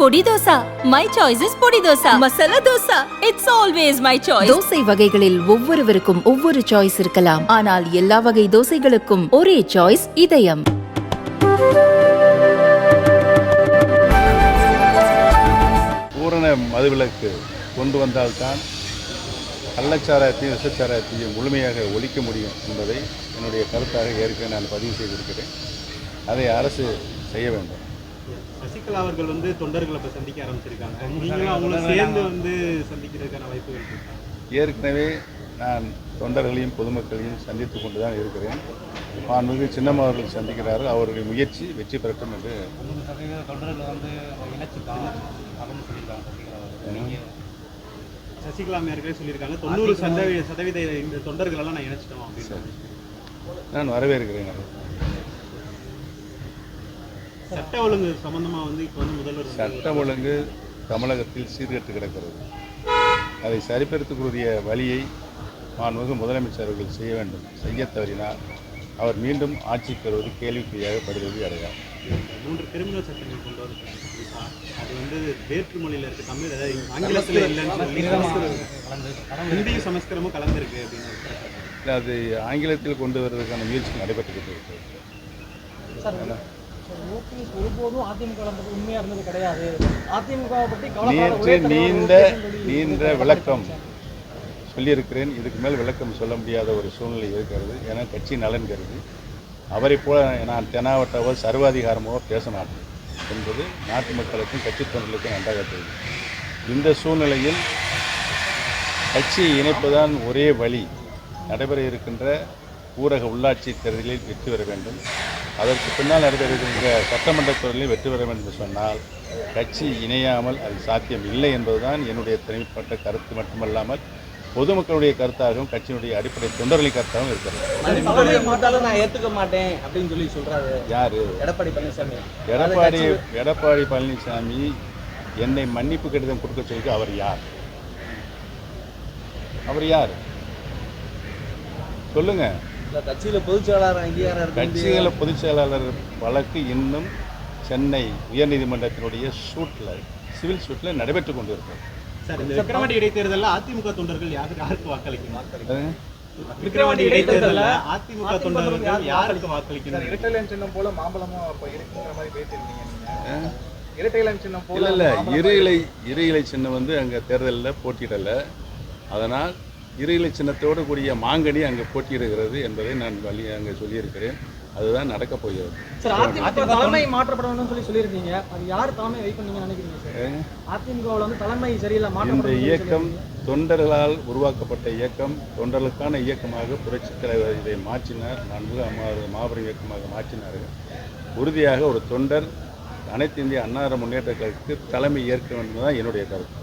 பொடி dosa. My choice is பொடி dosa. Masala dosa. It's always my choice. Dosa வகைகளில் ஒவ்வொருவருக்கும் ஒவ்வொரு சாய்ஸ் இருக்கலாம். ஆனால் எல்லா வகை தோசைகளுக்கும் ஒரே சாய்ஸ் இதயம். பூரண மதுவிலக்கு கொண்டு வந்தால்தான் கள்ளச்சாராயத்தையும் விஷச்சாராயத்தையும் முழுமையாக ஒழிக்க முடியும் என்பதை என்னுடைய கருத்தாக ஏற்கனவே நான் பதிவு செய்திருக்கிறேன். அதை அரசு செய்ய வேண்டும். சசிகலா அவர்கள் தொண்டர்களை இப்போ சந்திக்க ஆரம்பிச்சிருக்காங்க. நீங்களும் அவங்களும் சேர்ந்து சந்திக்கிறதுக்கான வாய்ப்புகள் இருக்கு. ஏற்கனவே நான் தொண்டர்களையும் பொதுமக்களையும் சந்தித்து கொண்டு தான் இருக்கிறேன். மாண்புமிகு சின்னம்மா அவர்கள் சந்திக்கிறார்கள். அவருடைய முயற்சி வெற்றி பெறட்டும் என்று சசிகலா ஏற்கனவே சொல்லியிருக்காங்க. 90% இந்த தொண்டர்களெல்லாம் நான் இணைச்சிட்டோம் அப்படின்னு நான் வரவேற்கிறேன். சட்ட ஒழுங்கு சம்பந்தமாக இப்போ முதல்வர் சட்ட ஒழுங்கு தமிழகத்தில் சீர்கெட்டு கிடக்கிறது. அதை சரிப்படுத்தக்கூடிய வழியை மாண்புமிகு முதலமைச்சர்கள் செய்ய வேண்டும். செய்ய தவறினால் அவர் மீண்டும் ஆட்சிக்கு வருவது கேள்விக்குறியாக படுவதை அடையார். 3 கிரிமினல் சட்டங்கள் கொண்டு வருது. அது வேற்று மொழியில் இருக்குது. தமிழ் ஆங்கிலத்தில் இல்லைன்னு ஹிந்தி சமஸ்கிரமும் கலந்துருக்கு அப்படின்னு அது ஆங்கிலத்தில் கொண்டு வருவதற்கான முயற்சி நடைபெற்றுக்கிட்டு இருக்கிறது. ஒருபோதும் அதிமுக உண்மையா இருந்தது கிடையாது. அதிமுக நேற்று நீண்ட விளக்கம் சொல்லியிருக்கிறேன். இதுக்கு மேல் விளக்கம் சொல்ல முடியாத ஒரு சூழ்நிலை இருக்கிறது. ஏன்னா கட்சி நலன் கருதி அவரை போல நான் தெனாவட்டவோ சர்வாதிகாரமோ பேச மாட்டேன் என்பது நாட்டு மக்களுக்கும் கட்சி தொண்டர்களுக்கும் நன்றாக தெரியும். இந்த சூழ்நிலையில் கட்சியை இணைப்பதுதான் ஒரே வழி. நடைபெற இருக்கின்ற ஊரக உள்ளாட்சி தேர்தலில் வெற்றி பெற வேண்டும். அதற்கு பின்னால் நடைபெறுகின்ற சட்டமன்ற தேர்தலில் வெற்றி பெற வேண்டும் என்று சொன்னால் கட்சி இணையாமல் அது சாத்தியம் இல்லை என்பதுதான் என்னுடைய தனிப்பட்ட கருத்து மட்டுமல்லாமல் பொதுமக்களுடைய கருத்தாகவும் கட்சியினுடைய அடிப்படை தொண்டர்களின் கருத்தாகவும் இருக்கிறது. நான் ஏற்றுக்க மாட்டேன் அப்படின்னு சொல்லி சொல்றாரு யாரு? எடப்பாடி பழனிசாமி. எடப்பாடி பழனிசாமி என்னை மன்னிப்பு கடிதம் கொடுக்க சொல்லி அவர் யார்? அவர் யார் சொல்லுங்க. கட்சியில் பொதுச்செயலாளர் அங்கீகாரம் கட்சியில் பொதுச்செயலாளர் வழக்கு இன்னும் சென்னை உயர்நீதிமன்றத்தினுடைய சிவில் சூட்டில் நடைபெற்றுக் கொண்டிருக்கிறது. சார், இந்த விக்கிரவாண்டி இடைத்தேர்தலில் அதிமுக தொண்டர்கள் யாருக்கு வாக்களிக்கணும்? விக்கிரவாண்டி இடைத்தேர்தலில் அதிமுக தொண்டர்கள் யாருக்கு வாக்களிக்கணும்? இரட்டைலன் சின்னம் போல மாம்பழமும் இருக்குங்கிற மாதிரி பேசியிருந்தீங்க நீங்க. இரட்டைலன் சின்னம் போல இல்லை இரு இலை சின்னம் அங்கே தேர்தலில் போட்டியிடலை. அதனால் இரு இலை சின்னத்தோடு கூடிய மாங்கனி அங்கே போட்டியிடுகிறது என்பதை நான் அங்கே சொல்லியிருக்கிறேன். அதுதான் நடக்கப் போகிறது. தலைமை மாற்றப்படணும்னு சொல்லியிருக்கீங்க. அது யார் தலைமை வைக்கணும்னு நினைக்கிறீங்க சார்? அதிமுகவில் தலைமை சரியில்லை. இந்த இயக்கம் தொண்டர்களால் உருவாக்கப்பட்ட இயக்கம், தொண்டர்களுக்கான இயக்கமாக புரட்சித் தலைவர் இதை மாற்றினார். மாபெரும் இயக்கமாக மாற்றினார்கள். உறுதியாக ஒரு தொண்டர் அனைத்து இந்திய அண்ணா முன்னேற்ற கழகத்துக்கு தலைமை ஏற்க வேண்டும் தான் என்னுடைய கருத்து.